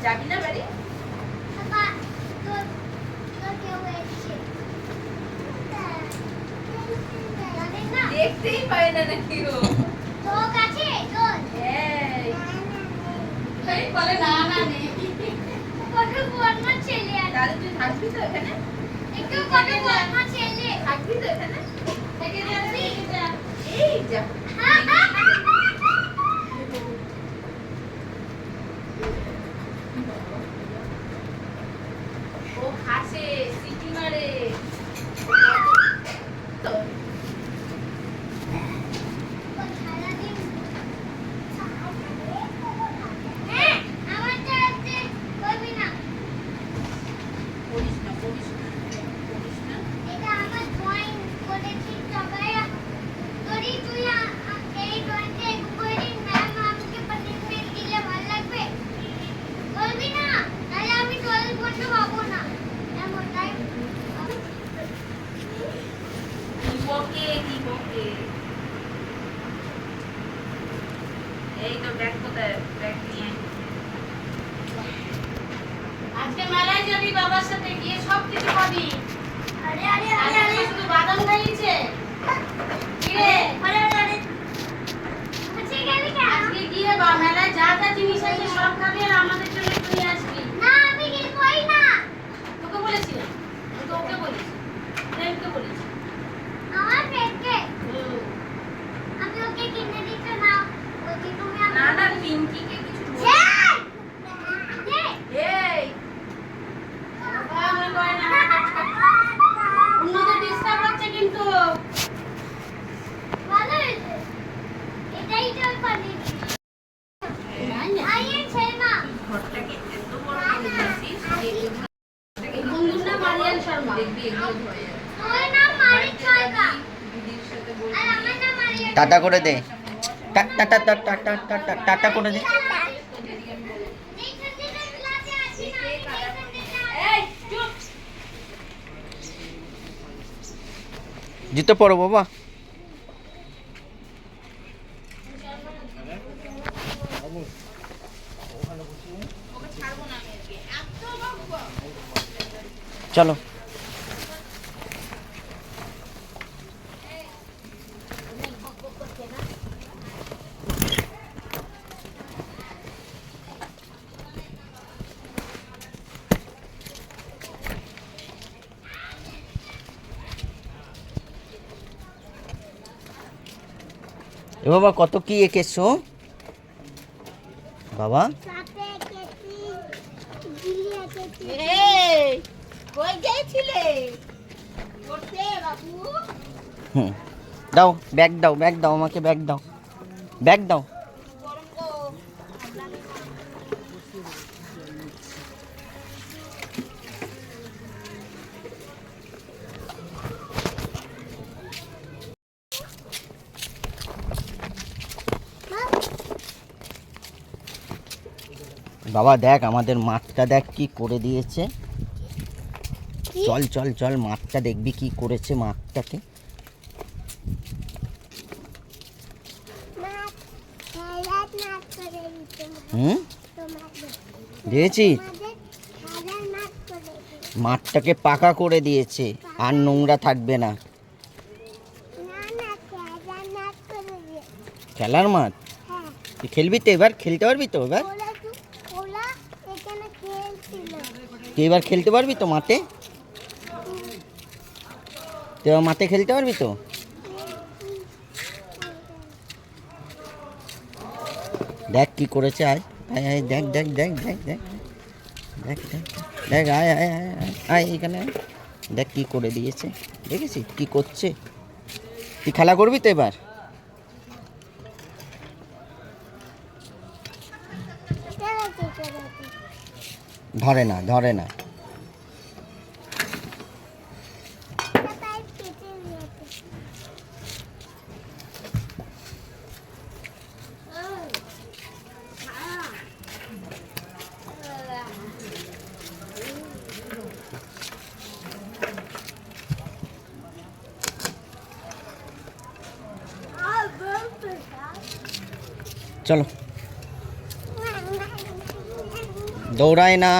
যাবি না বাড়ি? দেখতেই পায় না নাকি ও? চোখ আছে চোখ। এই বলে না না নেই। কত বড় ছেলে আছে। দাদু তুই থাকবি তো এখানে? একটু কত বড় ছেলে। থাকবি তো এখানে? থেকে যাবি যা। এই যা। ও হাসে সিটি মারে। তো এই তো ব্যাগ কোথায়? ব্যাগ নিয়ে আজকে মেলায় যাবি বাবার সাথে, গিয়ে সব কিছু পাবি। আরে আরে আরে আরে শুধু বাদাম খাইছে কি রে? আরে আরে আজকে গেলি কেন? আজকে গিয়ে মেলায় যা যা জিনিস আছে সব খাবি আর আমাদের জন্য একটু নিয়ে আসবি। না আমি কিনবই না। তোকে বলেছিলাম, আমি তো ওকে বলেছি, প্রেমকে বলেছি। আমার পেটকে আমি ওকে কিনে দিতে না। ওকে তুমি না না পিঙ্কিকে কিছু বল। এই বাবা করে না, অন্যদের ডিস্টার্ব হচ্ছে কিন্তু। ভালো হয়েছে। এটাই তো পানি। আইয়েন ছেনা। ঘরটাকে এত বড় করে দিয়েছিস যে বন্ধুর নাম মারিয়ান শর্মা। দেখবি এগুলো ধরে যাবে। ওর নাম মারিক ছয়কা। আর আমার নাম মারিয়া। টাটা করে দে। Tata tata tata tata tata করে দে। এই চুপ। জুতো পরো বাবা। চলো এ বাবা কত কি এঁকেছো বাবা? এই কই গিয়েছিলে পড়তে বাবু? হুম দাও ব্যাগ দাও, ব্যাগ দাও আমাকে, ব্যাগ দাও, ব্যাগ দাও। বাবা দেখ আমাদের মাঠটা দেখ কি করে দিয়েছে। চল চল চল মাঠটা দেখবি কি করেছে মাঠটাকে। হুম দিয়েছি, মাঠটাকে পাকা করে দিয়েছে, আর নোংরা থাকবে না। খেলার মাঠ? তুই খেলবি তো এবার? খেলতে পারবি তো এবার? তুই এবার খেলতে পারবি তো মাঠে? তুই এবার মাঠে খেলতে পারবি তো? দেখ কি করেছে, আয় আয় আয় দেখ দেখ দেখ দেখ দেখ দেখ দেখ দেখ আয় আয় আয় আয় আয় এখানে দেখ কি করে দিয়েছে, দেখেছিস কি করছে? তুই খেলা করবি তো এবার? ধরে না ধরে না। চলো দৌড়ায় না।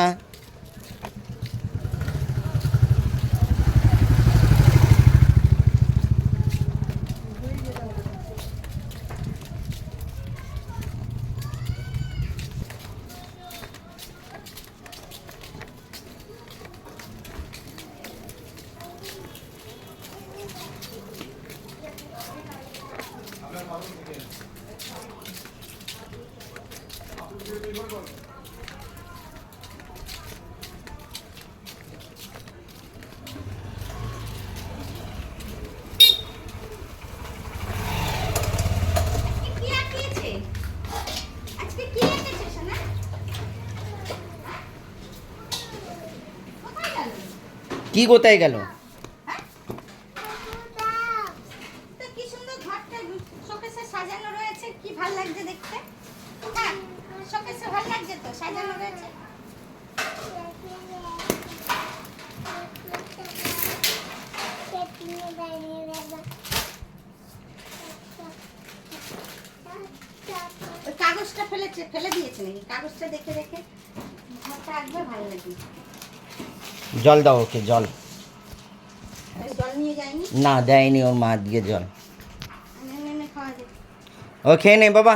কি আঁকিয়েছে? আজকে কি এঁকেছে সোনা? কোথায় গেল? কি কোথায় গেল? তো কি সুন্দর ঘরটা শোকেসে সাজানো রয়েছে, কি ভালো লাগছে দেখতে। হ্যাঁ, শোকেসে ভালো লাগছে তো, সাজানো রয়েছে। ওই কাগজটা ফেলে দিয়েছে নাকি? কাগজটা দেখে দেখে ঘরটা একবার ভালো লাগে। জল দাও ওকে, জল। আরে জল নিয়ে যায়নি? না দেয়নি ওর মা দিয়ে জল। এনে খাওয়া যায়। ও খেয়ে নে বাবা।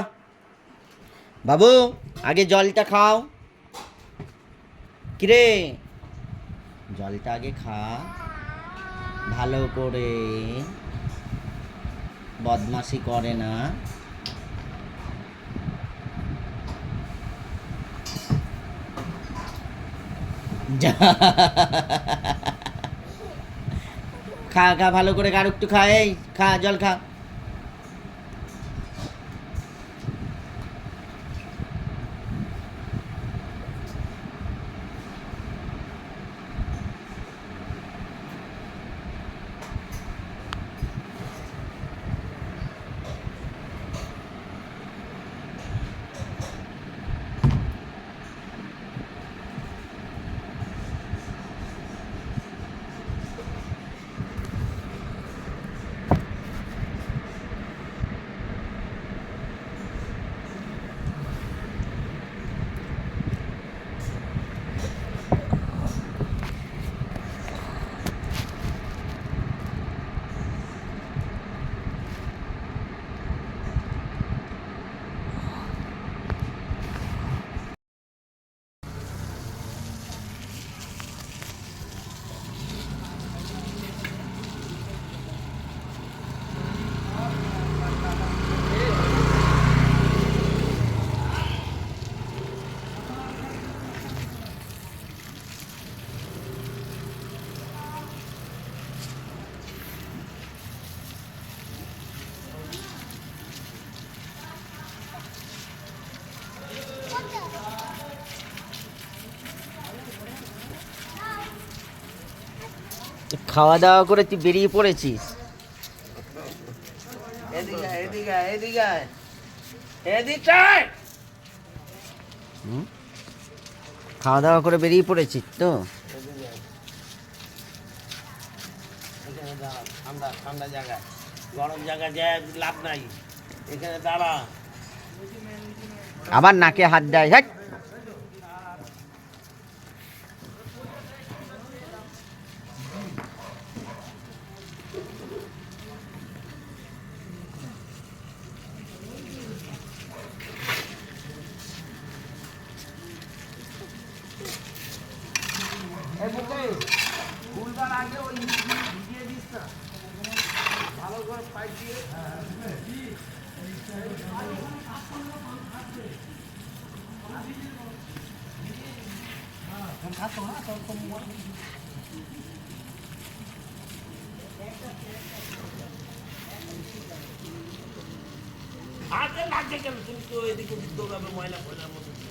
বাবু আগে জলটা খাও। কিরে জলটা আগে খা ভালো করে, বদমাশি করে না। খা খা ভালো করে, আর একটু খা, এই খা জল খা। খাওয়া দাওয়া করে তুই বেরিয়ে পড়েছিস। খাওয়া দাওয়া করে বেরিয়ে পড়েছিস তো? ঠান্ডা ঠান্ডা জায়গায়, গরম জায়গায় যায় লাভ নাই, এখানে দাঁড়া। আবার নাকে হাত দেয়। হ্যাঁ ফুলবার আগে ওই ভিজিয়ে দিস না, ভালো করে পাইপ দিয়ে। হাতে লাগছে কেন? তুমি তো এদিকে দৌড়াবে ময়লা ফয়লার মধ্যে দিয়ে।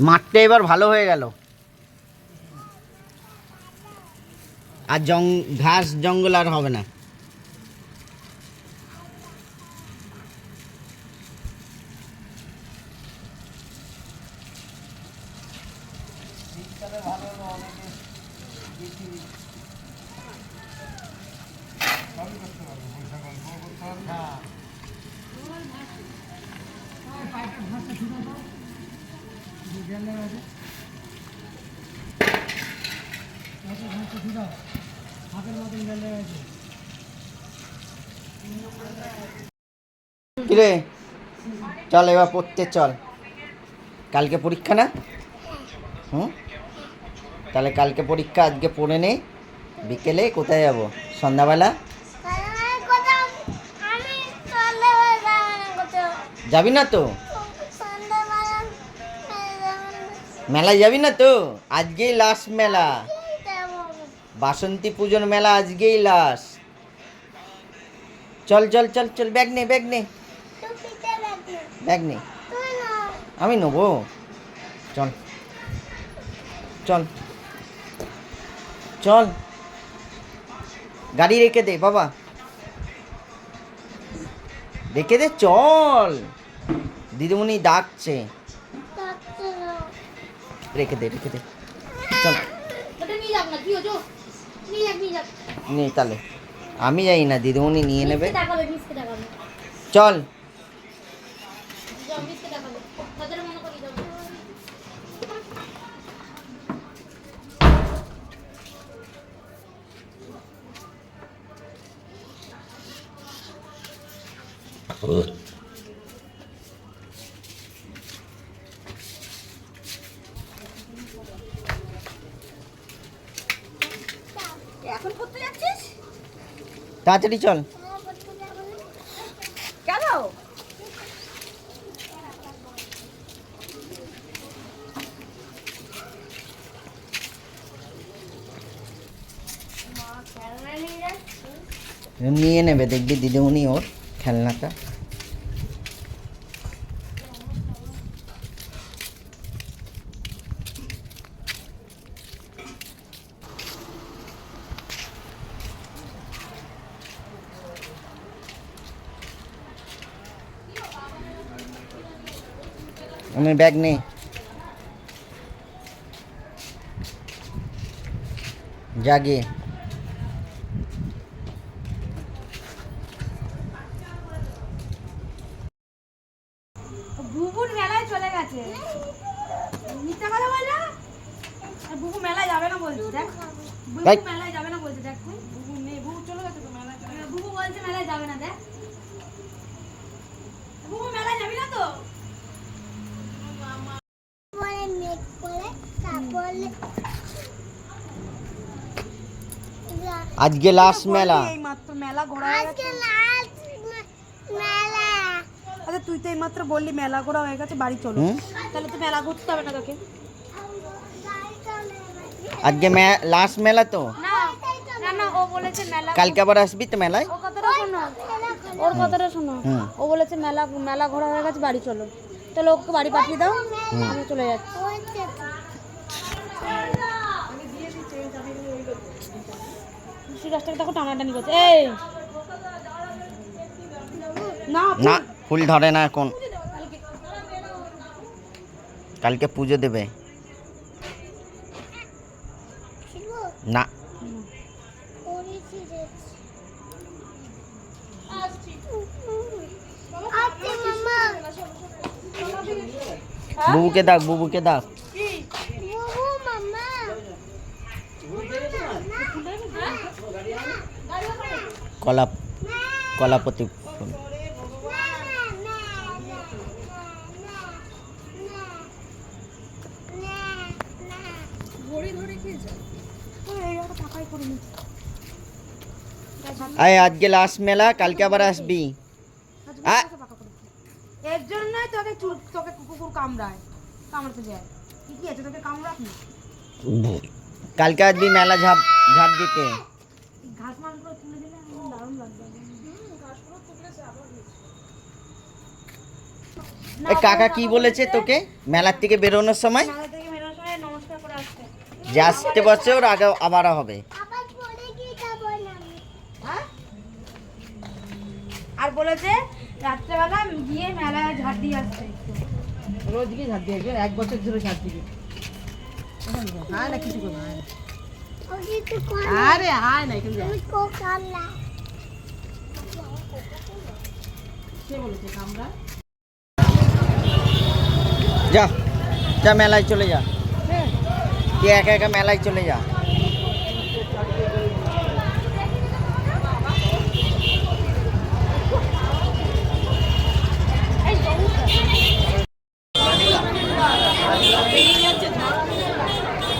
মাঠটা এবার ভালো হয়ে গেল। আর ঘাস জঙ্গল আর হবে না। কিরে চল এবার পড়তে চল, কালকে পরীক্ষা না? হুম, তাহলে কালকে পরীক্ষা, আজকে পড়ে নে। বিকেলে কোথায় যাব? সন্ধ্যাবেলা যাবি না তো? মেলায় যাবি না তো? আজকেই লাস্ট মেলা, বাসন্তী পুজোর মেলা আজকেই লাস্ট। চল চল চল চল, ব্যাগ নে ব্যাগ নে ব্যাগ নে। আমি নেবো, চল চল চল। গাড়ি রেখে দে বাবা, রেখে দে, চল। দিদিমণি ডাকছে, রেখে দে রেখে দে, চল। নে তাহলে, আমি যাই না, দিদিমণি নিয়ে নেবে। চল এখন পড়তে যাচ্ছিস? তাড়াতাড়ি চল। কেন? নিয়ে নেবে, দেখবি দিদিমণি ওর খেলনাটা। আমার ব্যাগ নেই, জাগে। বুবুর মেলায় চলে গেছে, মিথ্যা কথা বল না। বুবু মেলায় যাবে না বলছি, দেখ বুবু মেলায় যাবে না বলছে, দেখ বুবু নেই, বুবু চলে গেছে তো মেলায়। বুবু বলছে মেলায় যাবে না, দেখ বুবু মেলায় যাবি না তো? আজকে লাস্ট মেলা, এই মাত্র মেলা ঘোরা হয়ে গেছে। আচ্ছা তুই তো এই মাত্র বললি মেলা ঘোরা হয়ে গেছে, বাড়ি চলো। তাহলে তো মেলা ঘুরতে হবে না তোকে। আজকে লাস্ট মেলা তো। না না না, ও বলেছে মেলা, কালকে আবার আসবি তো মেলায়। ওর কথাটা শোনো, ওর কথাটা শোনো। ও বলেছে মেলা মেলা ঘোরা হয়ে গেছে, বাড়ি চলো। তাহলে ওকে বাড়ি পাঠিয়ে দাও, আমি চলে যাচ্ছি। সিরাজটাকে দেখো টানাটানি করছে। এই না না, ফুল ধরে না এখন, কালকে পুজো দেবে না। বুবুকে ডাক, বুবুকে ডাক। কলাপতি ফুল। আজকে লাস্ট মেলা, কালকে আবার আসবি। এর জন্যই তোকে তোকে কুকুর কামড়াতে যায়। কি আছে তোকে কামড়াক না? কালকে আসবি মেলা ঝাঁপ দিতে। ঘাস মানগুলো তুলে দিলে দারুণ লাগবে। এই কাকা কি বলেছে তোকে মেলার থেকে বেরোনোর সময়? মেলা থেকে বেরোনোর সময় নমস্কার করে আসতে। যে আসতে বছর আগে আবার হবে। আর বলেছে রাত্রেবেলা গিয়ে মেলায় ঝাড় দিয়ে আসছে। রোজ গিয়ে ঝাড় দিয়ে 1 বছর ধরে ঝাড় দিবি। আয় না কিছু করবে, আরে আয় না এখানে কে বলেছে কামরা? যা যা মেলায় চলে যা, তুই একা একা মেলায় চলে যা।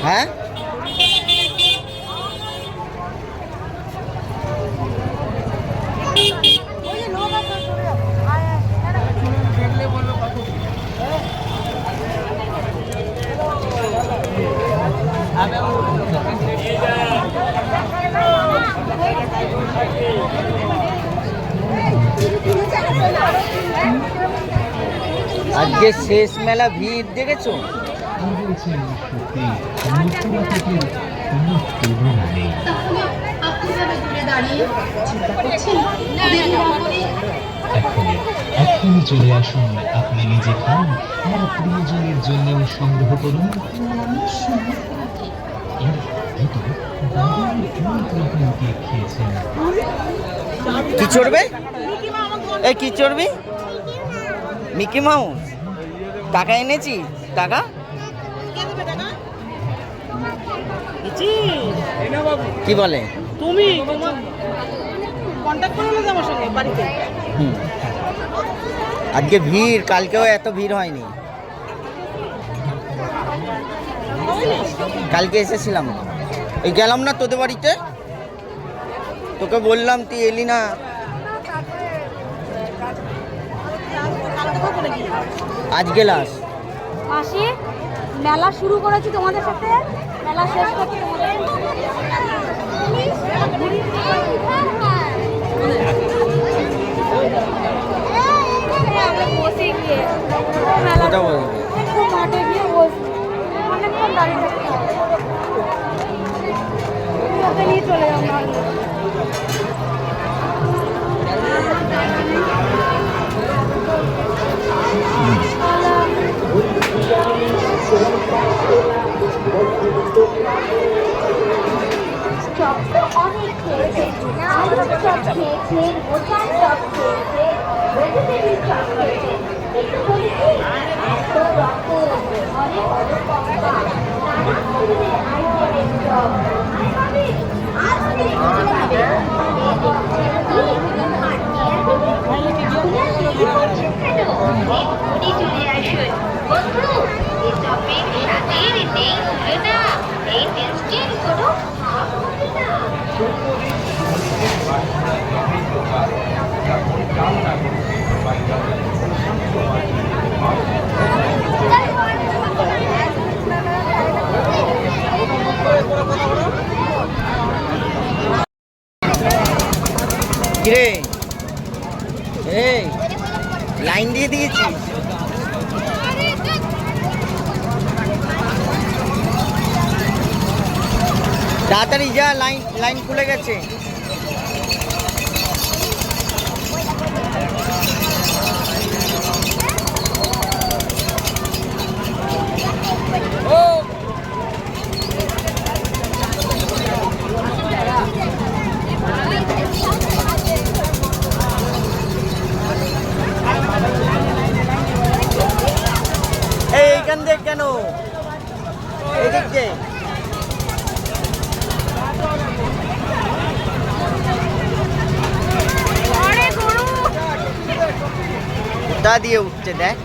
হ্যাঁ আজকে শেষ মেলা ভিড় দেখেছো? এখনই চলে আসুন, আপনি নিজে খান আর প্রিয়জনের জন্য সংগ্রহ করুন। এর ভেতর দারুণ অনেক রকম কেক খেয়েছেন। কি চড়বে? এই কি চড়বি? Mickey mouse. টাকা এনেছি? টাকা কি বলে? তুমি কন্টাক্ট করে নিলে আমার সঙ্গে বাড়িতে। আজকে ভিড়, কালকেও এত ভিড় হয়নি। কালকে এসেছিলাম, এই গেলাম না তোদের বাড়িতে, তোকে বললাম তুই এলি না। আজকে লাস্ট। মাসি মেলা শুরু করেছি তোমাদের সাথে, মেলা শেষ করছি তোমাদের বসে গিয়ে মেলা মাঠে গিয়ে বসি অনেকক্ষণ দাঁড়িয়ে থাকতে হবে, নিয়ে চলে যাবো। চপ তো অনেক খেয়েছে, আলুর চপ খেয়েছে, মোচার চপ খেয়েছে, ভেজিটেবিল চপ খেয়েছে, একটু বলি কি এত রকম অনেক অনেক নানা ধরনের আইটেমের চপ। কিরে এই লাইন দিয়ে দিয়েছিস? তাড়াতাড়ি যা, লাইন লাইন খুলে গেছে। এইখান দেখ কেন, এদিক দে। কোথা দিয়ে উঠছে দেখ।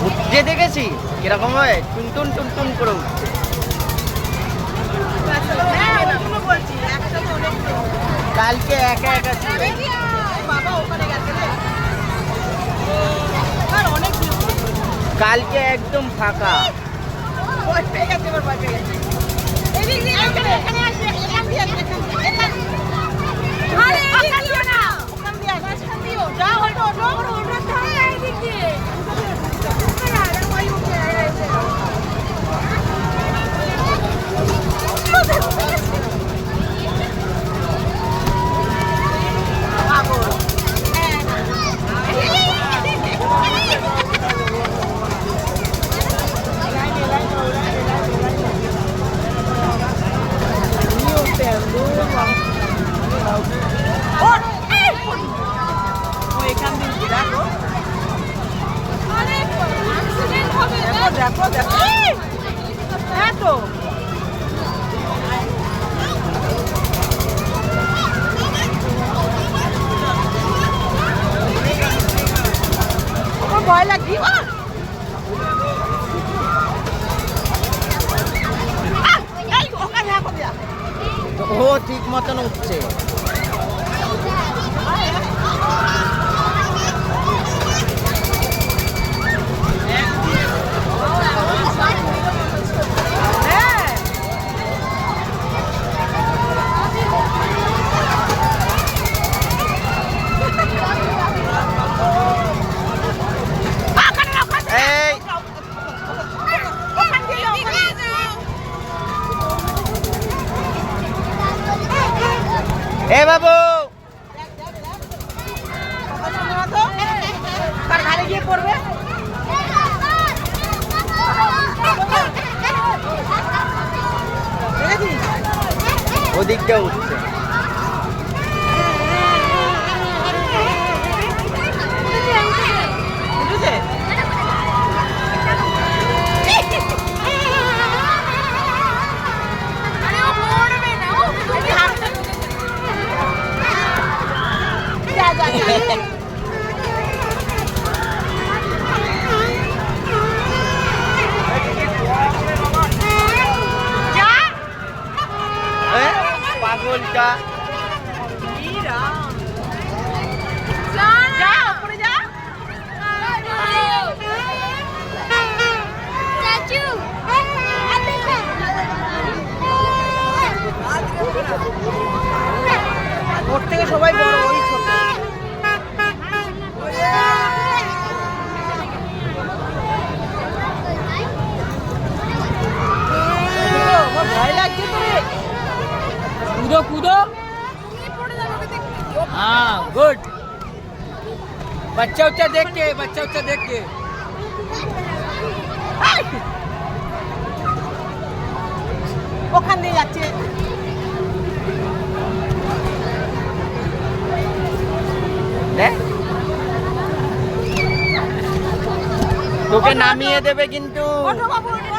উঠছে দেখেছি কিরকম হয়, টুনটুন টুনটুন করে উঠছে। কালকে একা একা ছিল, কালকে একদম ফাঁকা। দেখো দেখো হ্যাঁ তো আমার ভয় লাগছে ও ঠিক মতন উঠছে। এই এ বাবু তার ঘাড়ে গিয়ে পড়বে দেখেছিস ওদিকটা উঠছে। বুঝেছে পাগলটা যা উপরে যা ওর থেকে সবাই বড় ওই ছোট ভয় লাগছে তো রে कूदो कूदो हाँ गुड बच्चा उच्चा देख के ওখান দিয়ে যাচ্ছে তোকে নামিয়ে দেবে কিন্তু। ওঠো বাবু ওঠো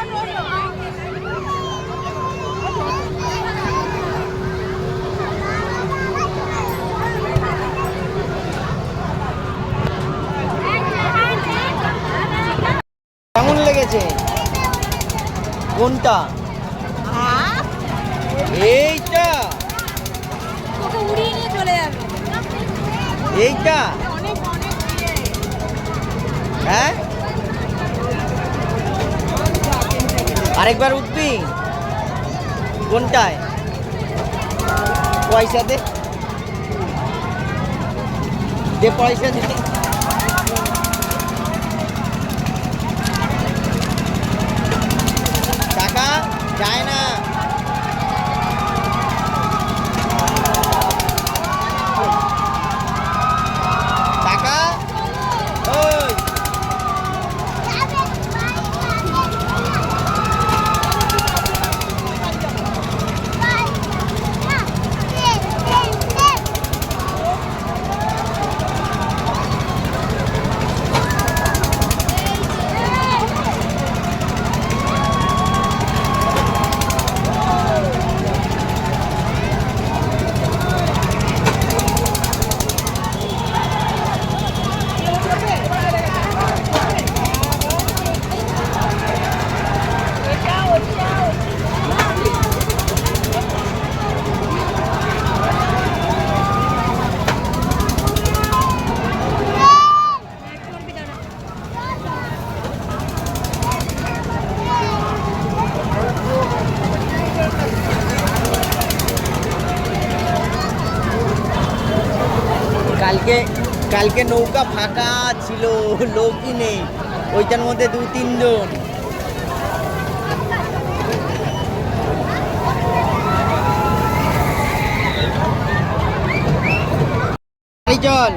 কেমন লেগেছে? কোনটা? এইটা তোকে উড়িয়ে নিয়ে চলে যাবে। এইটা হ্যাঁ আরেকবার উঠবি? কোনটায়? পয়সা দে পয়সা দে। টাকা যায় না। টাকা ওই কালকে কালকে নৌকা ফাঁকা ছিল, লোকই নেই, ওইটার মধ্যে 2-3 জন। এই চল।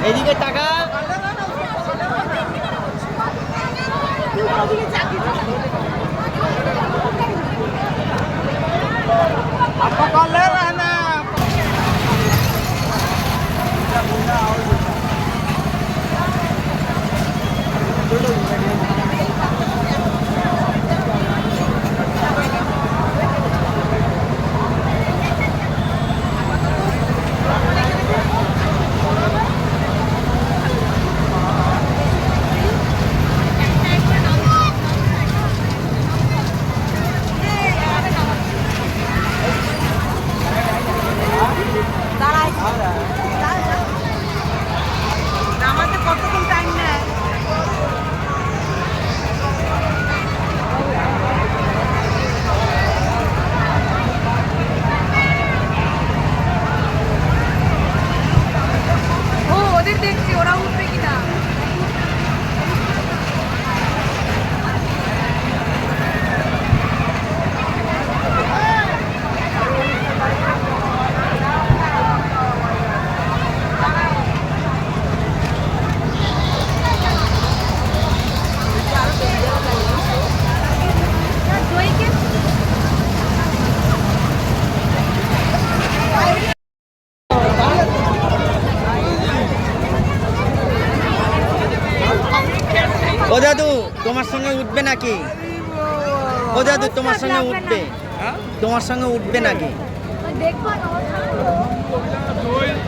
এদিকে টাকা নামাতে কতক্ষণ টাইম নেয়? ও ওদের দেখছি ওরা উঠবে কিনা। ও দাদু তোমার সঙ্গে উঠবে নাকি? ও দাদু তোমার সঙ্গে উঠবে? তোমার সঙ্গে উঠবে নাকি?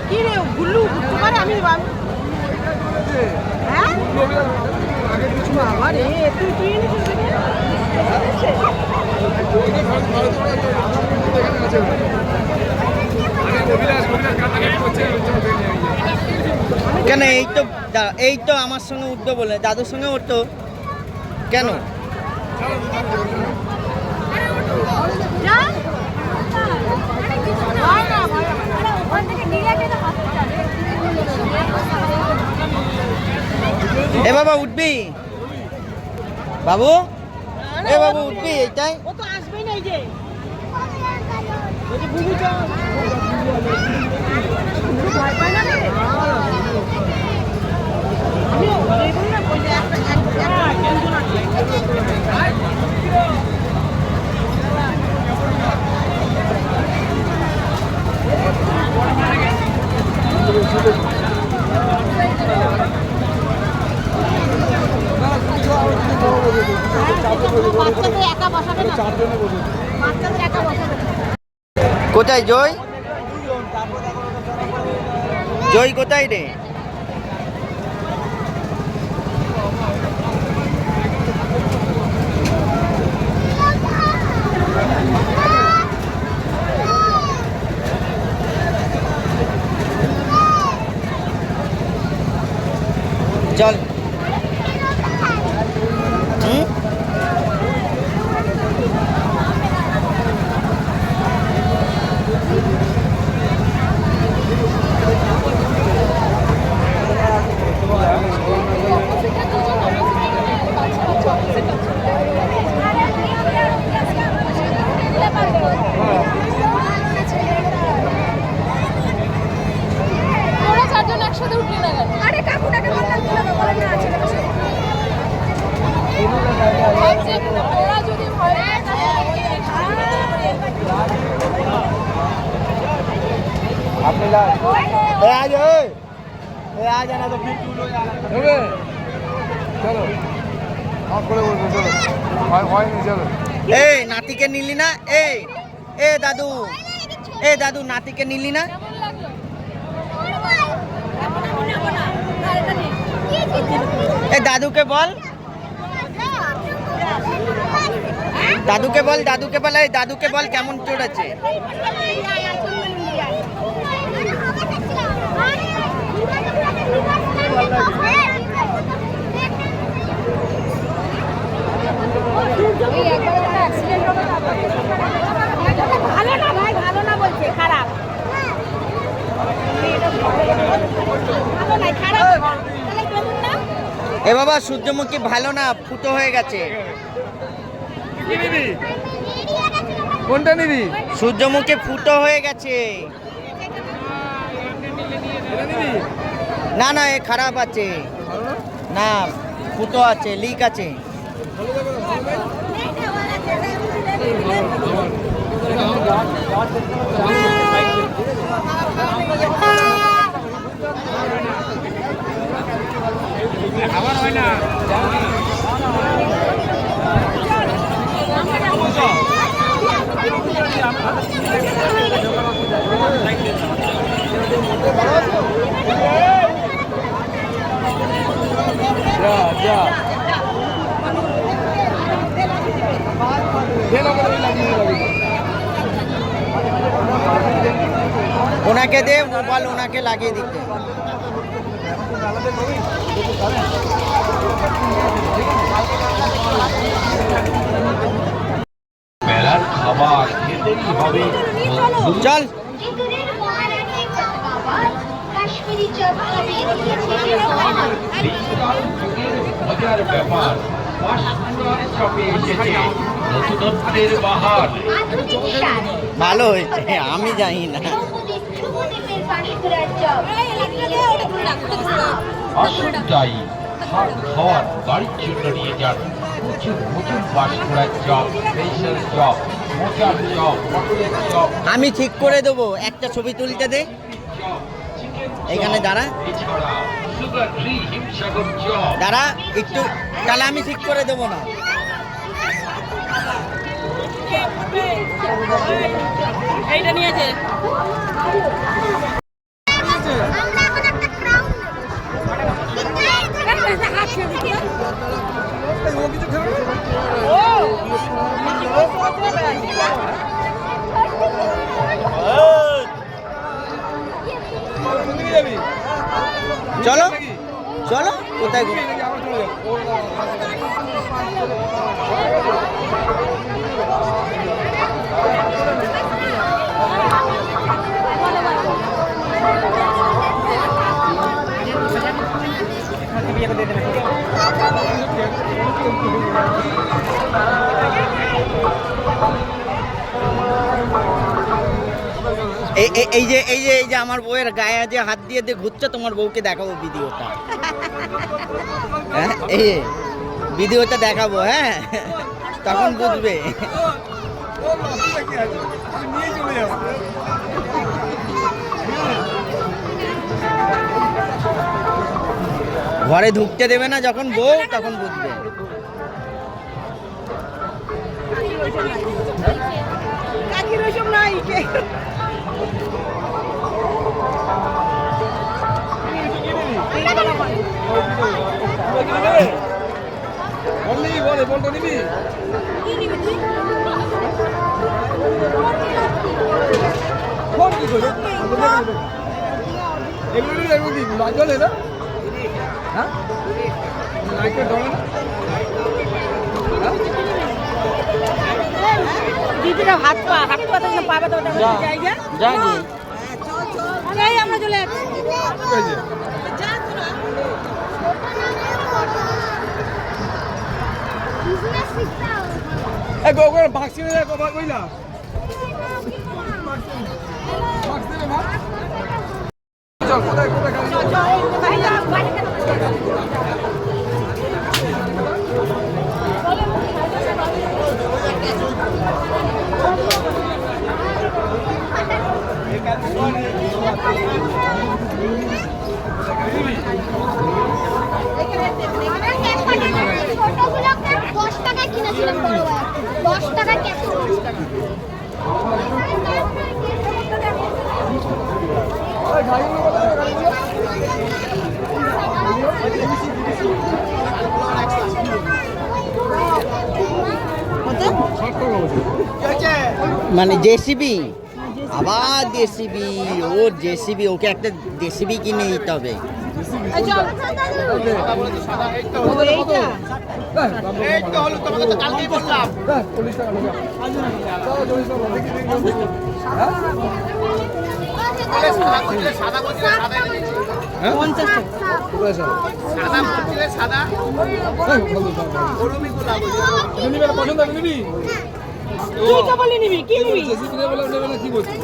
কি রে গুল্লু উঠতে পারে? আমি হ্যাঁ বাবা রে তুই তুই কেন? এই তো আমার সঙ্গে উঠবে বলে, দাদুর সঙ্গে উঠতো কেন? এ বাবা উঠবি? বাবু এ বাবু উঠবি? এইটাই ও তো আসবেই না। এই যে বুবু চল ভয় পায় না রে। বাচ্চাদের একা বসাবে না, বাচ্চাদের একা বসাবে না। কোথায় জয়? জয় কোথায় রে? চল। এই নাতিকে নিলি না? এই এ দাদু, এ দাদু নাতিকে নিলি না? এই দাদুকে বল, দাদুকে বল, দাদুকে বল, এই দাদুকে বল কেমন চড়েছে। ভালো না ভাই, ভালো না বলছে, খারাপ। ভালো নাই, খারাপ। তাহলে কেমন না? এ বাবা সূর্যমুখী ভালো না, ফুটো হয়ে গেছে। কোনটা নিবি? সূর্যমুখী ফুটো হয়ে গেছে। না না, এ খারাপ আছে না, ফুটো আছে, লিক আছে। আবার হয় না। ওনাকে দে মোবাইল, ওনাকে লাগিয়ে দিতে। বেলার খাবার খেতেই হবে। চল ভিতরের মহারানী বাবা কাশ্মীরি চপ খাবে দিয়েছে মহান মজার ব্যাপার, পাঁশকুড়ার চপে এসেছে নতুনত্বের বাহার। আধুনিক স্বাদ ভালো হয়েছে, আমি জানি না। শুভদীপের পাঁশকুড়ার চপ আসুন যাই, ভাত খাওয়ার বাড়ির জন্য নিয়ে যান। প্রচুর প্রচুর পাঁশকুড়ার চপ, স্পেশাল চপ, মোচার চপ, পটলের চপ, আমি ঠিক করে দেবো, একটা ছবি তুলতে দে। চপ, চিকেন এখানে দাঁড়া, এছাড়া সুগার ফ্রি হিমসাগর চপ। দাঁড়া একটু, তাহলে আমি ঠিক করে দেবো না। এইটা নিয়েছে। আমরা এখন একটা ক্রাউন চলো চলো, কোথায় ঘুরে? এই যে আমার বউয়ের গায়ে যে হাত দিয়ে ঘুরছে, তোমার বউকে দেখাবো ভিডিওটা। হ্যাঁ, এই ভিডিওটা দেখাবো, হ্যাঁ তখন বুঝবে। ঘরে ঢুকতে দেবে না যখন বউ, তখন বুঝবে। কাকির ওইসব নাই। বলে বলটা নিবি? ফোন কি করে? এগুলো নিবি, এগুলো নিবি, লাজলে না? হ্যাঁ? লাইটটা জ্বলে না? দিদিরা হাত পা তো পাবে তো ওটা জায়গা। যা গিয়ে এই আমরা চলে যাচ্ছি। কি হয়েছে? বিজনেস শিখতে হবে এ গো গো বাক্সি নিয়ে গো কইলা। বাক্স দেবে মা? চল কোথায় কোথায় গাড়ি? ছোটগুলোকে 10 টাকায় কিনেছিলাম বড় ভাই 10 টাকায় ক্যাপসুল ওই গাড়িগুলো কত করে গাড়িগুলো? মানে জেসিবি, আবার জেসিবি, ও জেসিবি, ওকে একটা জেসিবি কিনে দিতে হবে। পছন্দ নিবি কি বলছিস?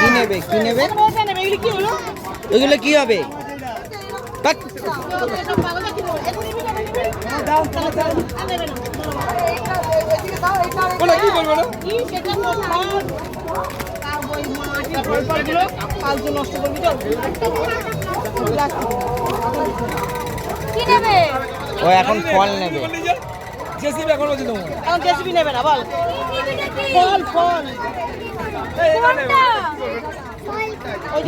কি নেবে, কি নেবে? ওইগুলো কি হবে? বাট, ওটা কি করবে না? ফালতু নষ্ট করবি তো কি নেবে ও এখন ফল নেবে। জেসিবি এখন বলছি তোমার এখন জেসিবি নেবে না বল ফল ফল কোনটা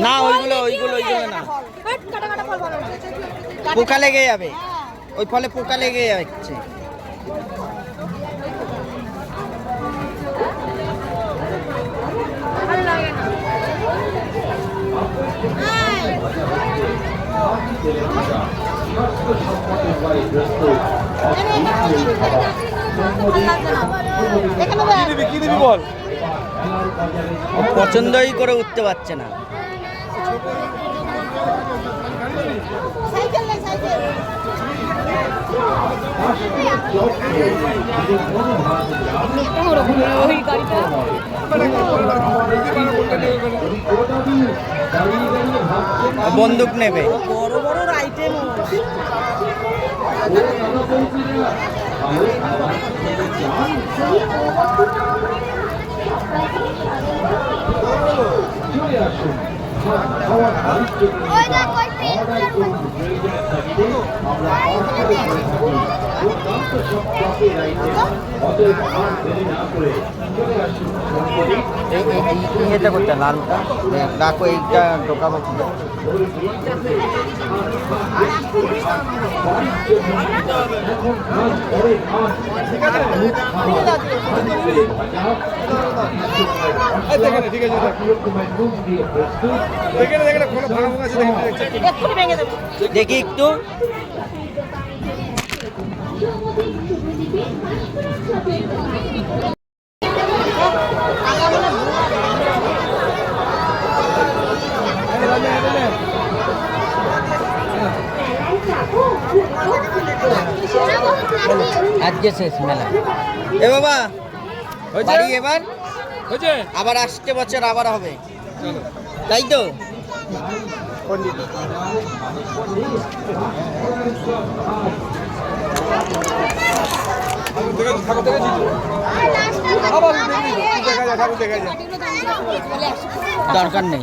না ওইগুলো না, কাটা কাটা ফল ভালো পোকা লেগে যাবে, ওই ফলে পোকা লেগে যাচ্ছে। ভালো লাগে না কি দিবি বল? ও পছন্দই করে উঠতে পারছে না। সাইকেল নাই সাইকেল ওই গাড়িটা বন্দুক নেবে। বড় বড় আইটেম ওই দেখ ওই পেন এটা করতে লালটা দেখো, এইটা ঢোকাবো কি? ঠিক আছে দেখে কোনো ভাঙা ভাঙা আছে এক্ষুনি ভেঙে দেবো দেখি একটু। আজকে শেষ মেলা। এ বাবা বাড়ি এবার হয়েছে আবার আসছে বছর আবার হবে, তাই তো? ঠাকুর দেখেছি আবার দেখা যায় ঠাকুর দেখা যায় দরকার নেই,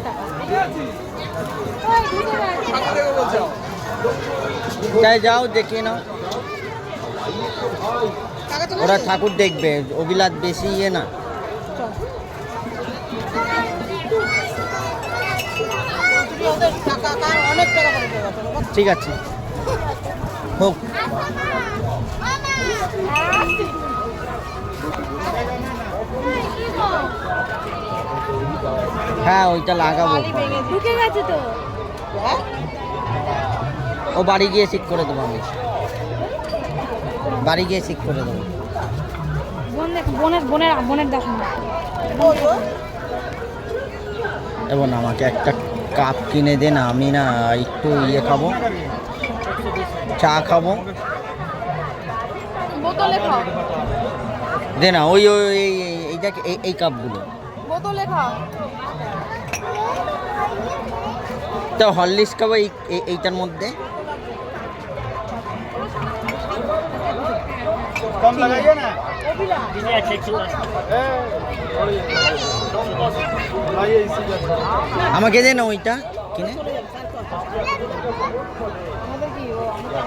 ঠাকুর দেখে বলছো তাই যাও দেখে নাও। ওরা ঠাকুর দেখবে, অবিলাত বেশি ইয়ে না। ওদের টাকা কার অনেক টাকা পড়ে যাবে ঠিক আছে হোক। হ্যাঁ ওইটা লাগাবো, ঢুকে গেছে তো ও বাড়ি গিয়ে ঠিক করে দেবো, আমি বাড়ি গিয়ে ঠিক করে দেবো। বোনের দেখো না এবং আমাকে একটা কাপ কিনে দে না, আমি না একটু ইয়ে খাবো, চা খাবো। বোতলে খাও দে না, ওই ওই এইটাকে এই কাপগুলো বোতলে খাও তো হরলিক্স খাবো এইটার মধ্যে। कम लगाइए ना लाइए इसी जगह আমাকে দে না ওইটা কিনে। আমাদের কি ও আমরা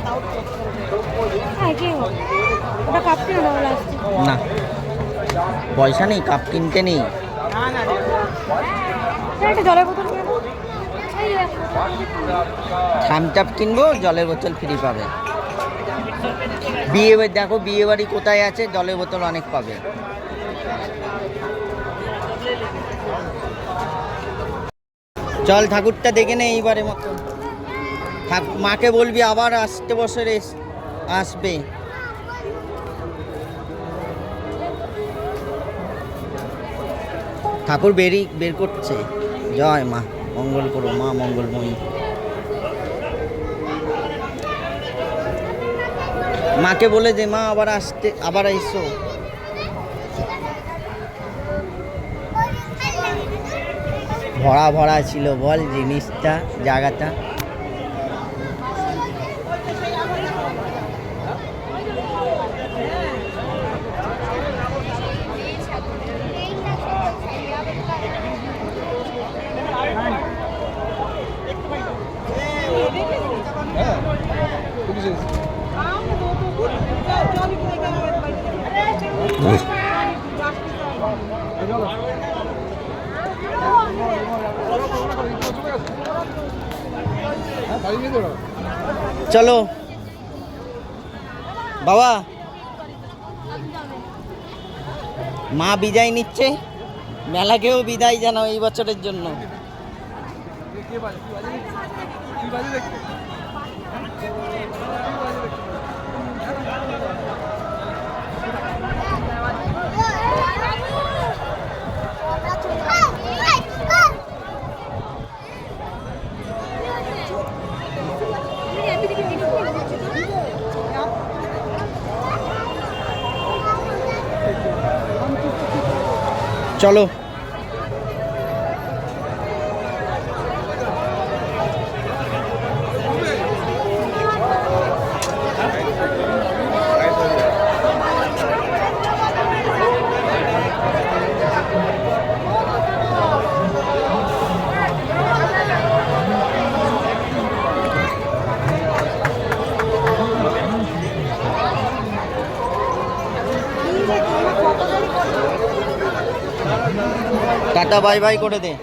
আউট করতে হ্যাঁ কি ওটা কাপ কিনে দাও লাস্টে। না পয়সা নেই, কাপ কিনতে নেই। না না একটা জলের বোতল কিনে দাও। এই থামস আপ কিনবো, জলের বোতল ফ্রি পাবে। বিয়ে বাড়ি দেখো, বিয়ে বাড়ি কোথায় আছে, জলের বোতল অনেক পাবে। চল ঠাকুরটা দেখে নে এইবারে মতো। মাকে বলবি আবার আসতে বছরে আসবে। ঠাকুর বের করছে। জয় মা, মঙ্গল করো মা, মঙ্গলময়ী। মাকে বলে দে মা আবার এসো। ভরা ভরা ছিল বল জিনিসটা, জায়গাটা। চলো বাবা, মা বিদায় নিচ্ছে, মেলাকেও বিদায় জানাও এই বছরের জন্য। চলো টাটা বাই বাই করে দে।